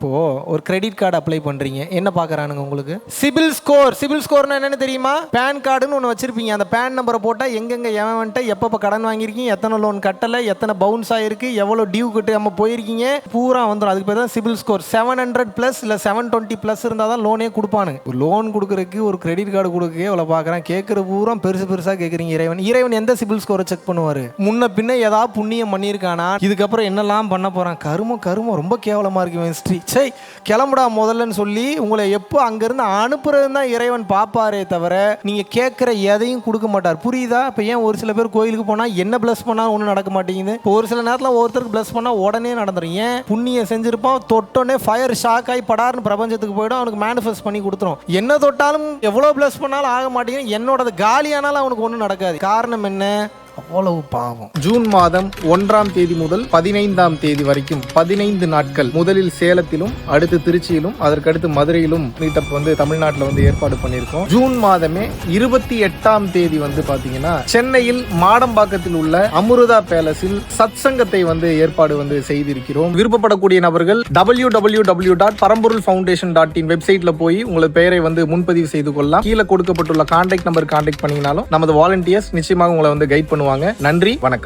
இப்போ ஒரு credit card apply பண்றீங்க, என்ன பாக்குறானுங்க உங்களுக்கு? சிபில் ஸ்கோர்னா என்னன்னு தெரியுமா? பேன் கார்டுன்னு ஒன்று வச்சிருப்பீங்க. அந்த பேன் நம்பரை போட்டா எங்கெங்க எவன்ட்ட எப்பப்போ கடன் வாங்கியிருக்கீங்க, எத்தனை லோன் கட்டலை, எத்தனை பவுன்ஸ் ஆயிருக்கு, எவ்வளோ டியூ கட்டாம போயிருக்கீங்க, பூரா வந்துடும். அதுக்கு பேர் தான் சிபில் ஸ்கோர். 700+ இல்லை 720+ இருந்தால் தான் லோனே கொடுப்பானுங்க. ஒரு லோன் கொடுக்குறதுக்கு ஒரு கிரெடிட் கார்டு கொடுக்க எவ்வளோ பார்க்குறேன். கேட்குற பூரா பெருசாக கேட்குறீங்க. இறைவன் எந்த சிபில் ஸ்கோரை செக் பண்ணுவார்? முன்ன பின்ன ஏதாவது புண்ணியம் பண்ணியிருக்கானா, இதுக்கப்புறம் என்னெல்லாம் பண்ண போகிறான்? கருமம் ரொம்ப கேவலமாக இருக்கு ஹிஸ்ட்ரி. சை, கிளம்புடா முதல்லன்னு சொல்லி உங்களை எப்போ அங்கேருந்து அனுப்புறது தான் இறைவன் பார்ப்பாரே தவிர நீங்கள் கேட்குற எதையும் கொடுக்க மாட்டார். புரியுதா? இப்போ ஏன் ஒரு சில பேர் கோயிலுக்கு போனால் என்ன ப்ளஸ் பண்ணால் ஒன்றும் நடக்க மாட்டேங்குது? இப்போ ஒரு சில நேரத்தில் ஒருத்தருக்கு ப்ளஸ் பண்ணால் உடனே நடந்துடும். ஏன்? புண்ணியம் செஞ்சிருப்பான், தொட்டோடனே ஃபயர் ஷாக் ஆகி படார்னு பிரபஞ்சத்துக்கு போய்டும், அவனுக்கு மேனிஃபெஸ்ட் பண்ணி கொடுத்துரும். என்ன தொட்டாலும் எவ்வளோ ப்ளஸ் பண்ணாலும் ஆக மாட்டேங்குது. என்னோடது காலியானாலும் அவனுக்கு ஒன்றும் நடக்காது. காரணம் என்ன? அவ்வளவு பாவம். ஜூன் மாதம் 1ஆம் தேதி முதல் 15ஆம் தேதி வரைக்கும் 15 நாட்கள் முதலில் சேலத்திலும், அடுத்து திருச்சியிலும், அதற்கடுத்து மதுரையிலும் மீட்டப் தமிழ்நாட்டில் ஏற்பாடு பண்ணியிருக்கோம். ஜூன் மாதமே 28ஆம் தேதி பாத்தீங்கன்னா சென்னையில் மாடம்பாக்கத்தில் உள்ள அமிர்தா பேலஸில் சத்சங்கத்தை ஏற்பாடு செய்திருக்கிறோம். விருப்பப்படக்கூடிய நபர்கள் www.paramporulfoundation.in வெப்சைட்ல போய் உங்களது பெயரை முன்பதிவு செய்து கொள்ளலாம். கீழே கொடுக்கப்பட்டுள்ள கான்டாக்ட் நம்பர் கான்டாக்ட் பண்ணீங்கனாலும் நமது வாலண்டியர்ஸ் நிச்சயமாக உங்களை கைட் பண்ணுவாங்க. நன்றி, வணக்கம்.